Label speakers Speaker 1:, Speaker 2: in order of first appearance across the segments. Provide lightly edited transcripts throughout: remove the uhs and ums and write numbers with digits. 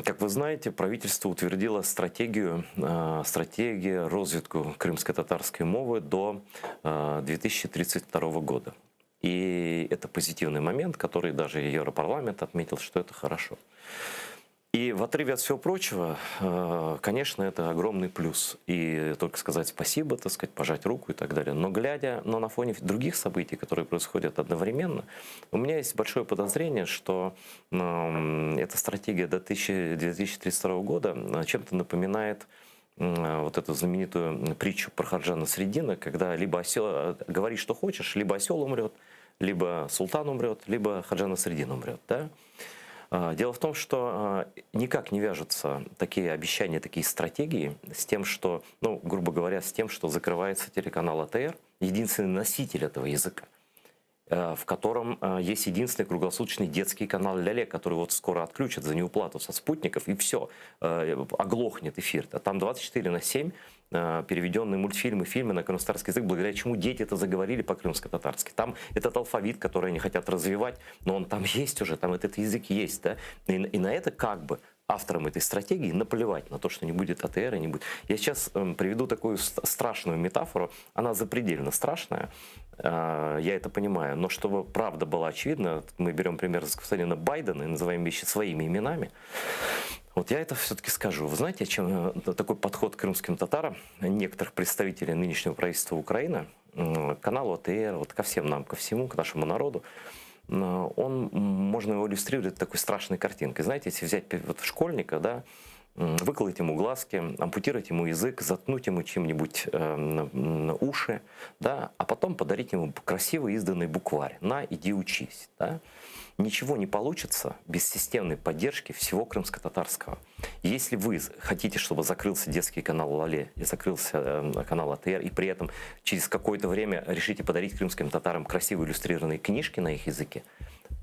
Speaker 1: Как вы знаете, правительство утвердило стратегию розвитку крымско-татарской мовы до 2032 года. И это позитивный момент, который даже Европарламент отметил, что это хорошо. И в отрыве от всего прочего, конечно, это огромный плюс. И только сказать спасибо, так сказать, пожать руку и так далее. Но глядя на фоне других событий, которые происходят одновременно, у меня есть большое подозрение, что эта стратегия до 2032 года чем-то напоминает вот эту знаменитую притчу про Ходжана Средина, когда либо осел, говори, что хочешь, либо осел умрет, либо султан умрет, либо Ходжана Средин умрет. Да? Дело в том, что никак не вяжутся такие обещания, такие стратегии с тем, что, ну, грубо говоря, с тем, что закрывается телеканал АТР, единственный носитель этого языка, в котором есть единственный круглосуточный детский канал «Ля-Ле», который вот скоро отключат за неуплату со спутников, и все, оглохнет эфир. А там 24/7 переведенные мультфильмы, фильмы на крымско-татарский язык, благодаря чему дети-то заговорили по-крымско-татарски. Там этот алфавит, который они хотят развивать, но он там есть уже, там этот язык есть. Да? И на это как бы авторам этой стратегии наплевать на то, что не будет АТР, не будет. Я сейчас приведу такую страшную метафору, она запредельно страшная, я это понимаю, но чтобы правда была очевидна, мы берем пример с господина Байдена и называем вещи своими именами. Вот я это все-таки скажу. Вы знаете, чем такой подход к крымским татарам, некоторых представителей нынешнего правительства Украины, к каналу АТР, вот ко всем нам, ко всему, к нашему народу, можно его иллюстрировать такой страшной картинкой. Знаете, если взять вот школьника, да, выколоть ему глазки, ампутировать ему язык, заткнуть ему чем-нибудь уши, да, а потом подарить ему красивый изданный букварь. На, иди учись. Да. Ничего не получится без системной поддержки всего крымско-татарского. Если вы хотите, чтобы закрылся детский канал «Ля-Ле» и закрылся канал АТР, и при этом через какое-то время решите подарить крымским татарам красивые иллюстрированные книжки на их языке,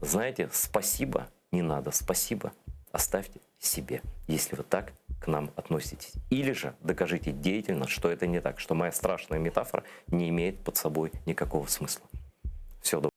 Speaker 1: знаете, спасибо не надо, спасибо оставьте себе, если вы так к нам относитесь. Или же докажите деятельно, что это не так, что моя страшная метафора не имеет под собой никакого смысла. Всего доброго.